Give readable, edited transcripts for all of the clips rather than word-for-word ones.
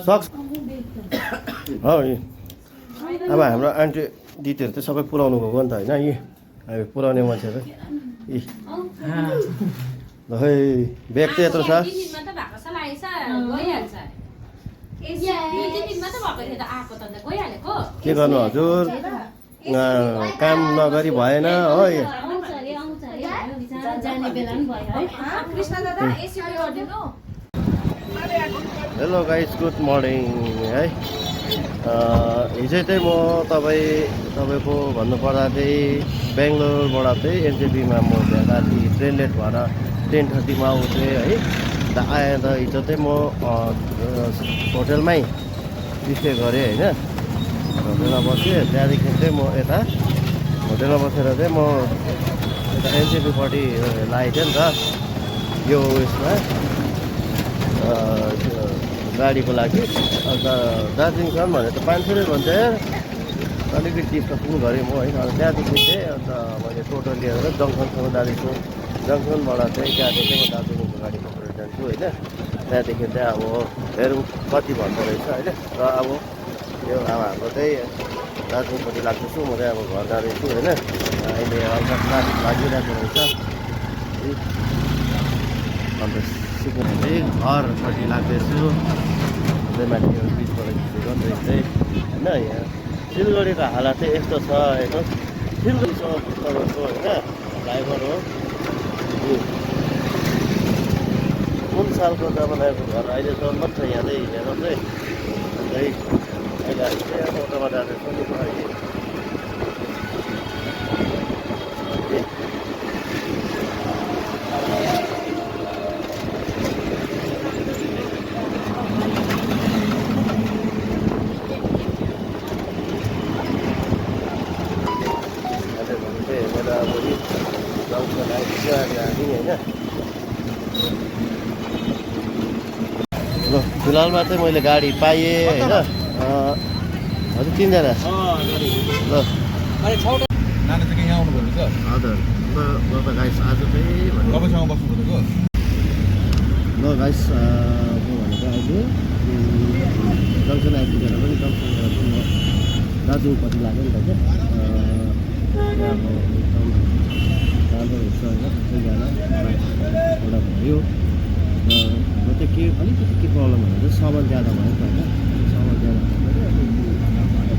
सक्छ हो यी अब हाम्रो आन्टी दिदीहरू त सबै पुऱ्याउनु गएको नि त होइन यी हामी पुऱ्याउने मान्छेहरू यी ल खै ब्याग त यत्रो छ के गर्नु हजुर काम नगरी भएन हो हेलो गाइस गुड मर्निङ है हिजो चाहिँ म तपाईँको भन्नुपर्दा चाहिँ बेङ्गलोरबाट चाहिँ एनजेपीमा म राति ट्रेन लेट भएर 10:30 मा उठेँ है आएर त हिजो चाहिँ म होटेलमै स्टे गरेँ होइन होटेलमा बसेँ त्यहाँदेखि चाहिँ म यता होटेलमा बसेर चाहिँ म यता एनजेपीपट्टि लागेको थिएँ नि त यो उयसमा गाडीको लागि अन्त दार्जिलिङसम्म भने त 500 नै भन्छ यार अलिकति डिस्कसन गरेँ म होइन अन्त त्यहाँदेखि चाहिँ अन्त मैले टोटो लिएर जङ्सनसम्म जाँदैछु जङ्सनबाट चाहिँ त्यहाँदेखि म दार्जिलिङको गाडी पक्रेर जान्छु होइन त्यहाँदेखि चाहिँ अब हेरौँ कति भन्दो रहेछ होइन र अब यो अब हाम्रो चाहिँ दार्जिलिङपट्टि लाग्दैछु म चाहिँ अब घर जाँदैछु होइन अहिले हल्का ट्राफिक लागिरहेको रहेछ अन्त सिक्किम चाहिँ घरपट्टि लाग्दैछु त्यही माथि यो बिचबाट खिचेको नि चाहिँ होइन यहाँ सिलगढीको हालत चाहिँ यस्तो छ हेर्नुहोस् सिलगढी छ तपाईँको होइन ड्राइभर हो कुन सालको जमानाको घर अहिलेसम्म छ यहाँ चाहिँ हेर्नुहोस् है अन्त अहिले अटोमा जाँदैछु नि अहिले ल फिलहालमा चाहिँ मैले गाडी पाएँ होइन हजुर 3 जना ल नानी चाहिँ यहाँ आउनु पर्ने छ हजुर ल त गाइस आज चाहिँ तपाईँसँग बस्नु भनेको ल गाइस म भनेको अहिले जङ्सन आइपुगेर पनि जङ्सनबाट चाहिँ म दार्जिलिङपट्टि लाग्यो नि त क्या एकदम राम्रो हुन्छ होइन सबैजना एउटा भयो र चाहिँ के अलिकति के प्रब्लम भनेको चाहिँ सामान ज्यादा भयो नि त होइन सामान ज्यादा भयो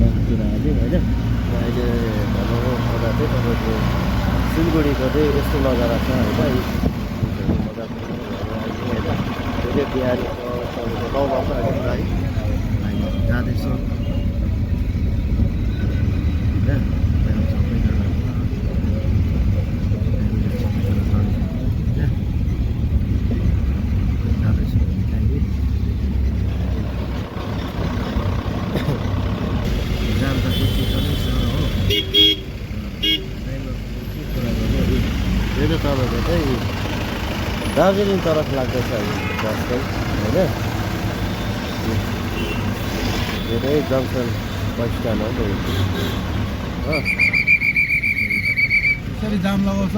अलिकतिर हाल्यो होइन अहिले भन्नुपर्दा चाहिँ तपाईँको सिलगढीको चाहिँ यस्तो नजारा छ होइन धेरै बिहानीको तपाईँको 9 बज्छ अहिले गाडी जाँदैछ होइन तपाईँको चाहिँ दार्जिलिङ तरफ लाग्दैछ अहिले बस चाहिँ होइन धेरै जङ्सन बस स्ट्यान्ड हो यसरी जाम लगाउँछ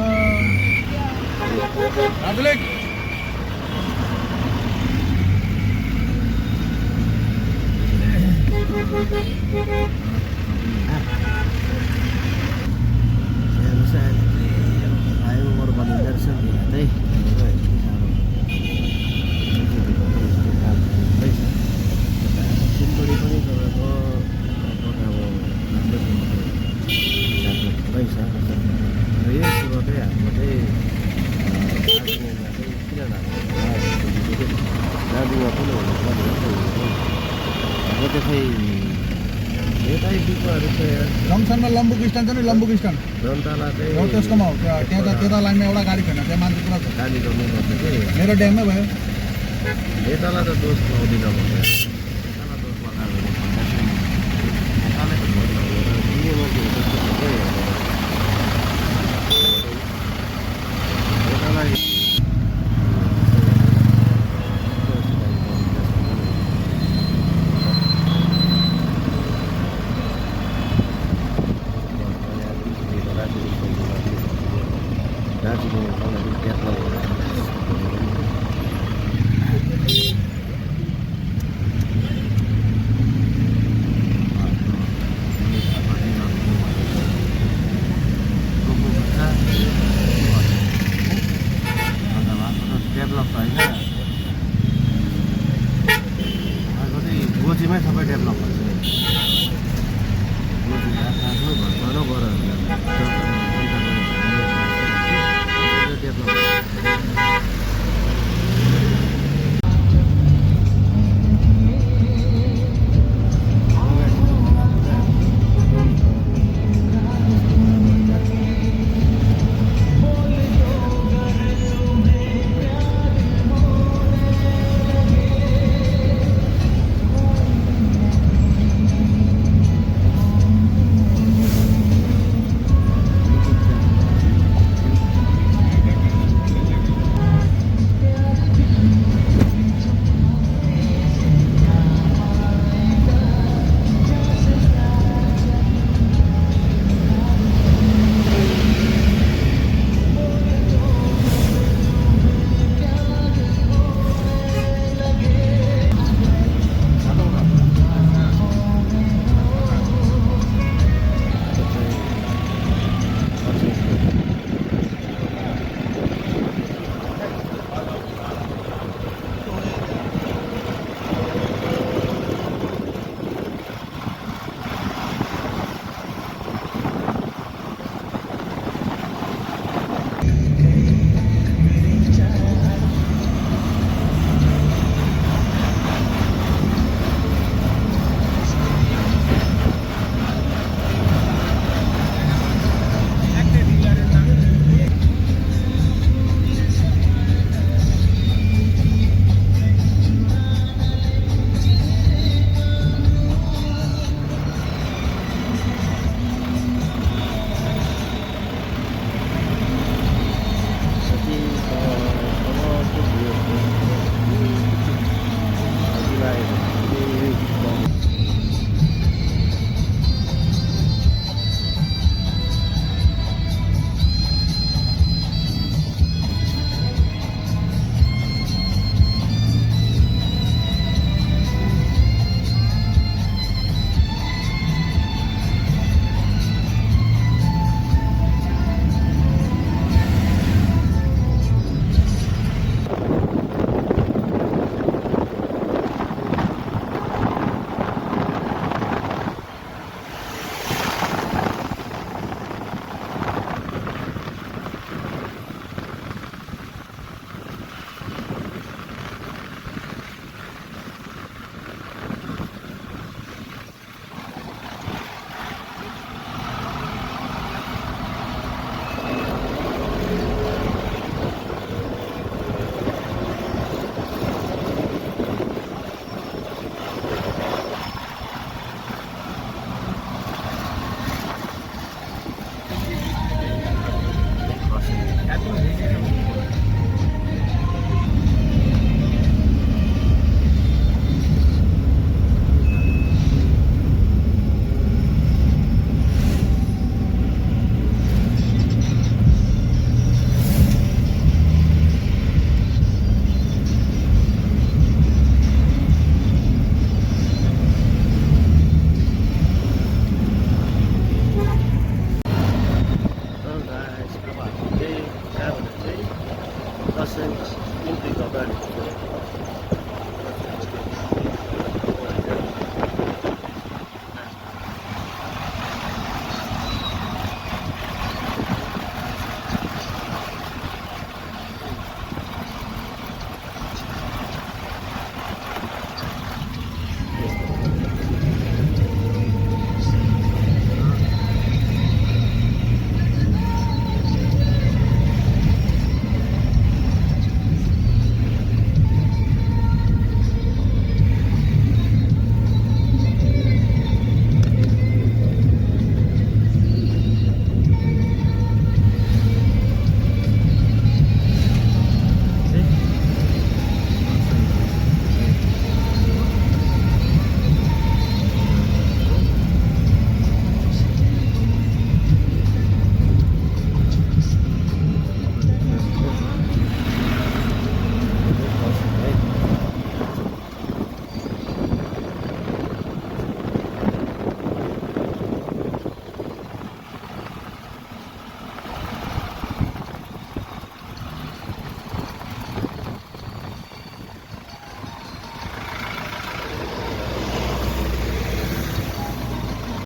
फ्लाइओभर बनिँदो रहेछ नि चाहिँ सिलगढी पनि तपाईँको अब रहेछ र यो कुरो चाहिँ हाम्रो चाहिँ दार्जिलिङमा चाहिँ किन दार्जिलिङमा पनि हुनुपर्ने हाम्रो चाहिँ यतै बिचहरू चाहिँ जङ्सनमा लम्बुक स्ट्यान्ड छ नि लम्बुक स्ट्यान्ड जनतालाई चाहिँ हो त्यसकोमा हो त्यता लाइनमा एउटा गाडी छैन त्यहाँ मान्छे पुरा छ गाली गर्नुपर्छ कि मेरो ड्याममै भयो नेतालाई त दोष लाउँदिनँ म नेतालाई दोष लगाएर नेतालाई त भोट लगाएर दिने मान्छे नेतालाई दार्जिलिङ घरमै सबै डेभलप भएको छ आफ्नो घर सानो घर डेभलप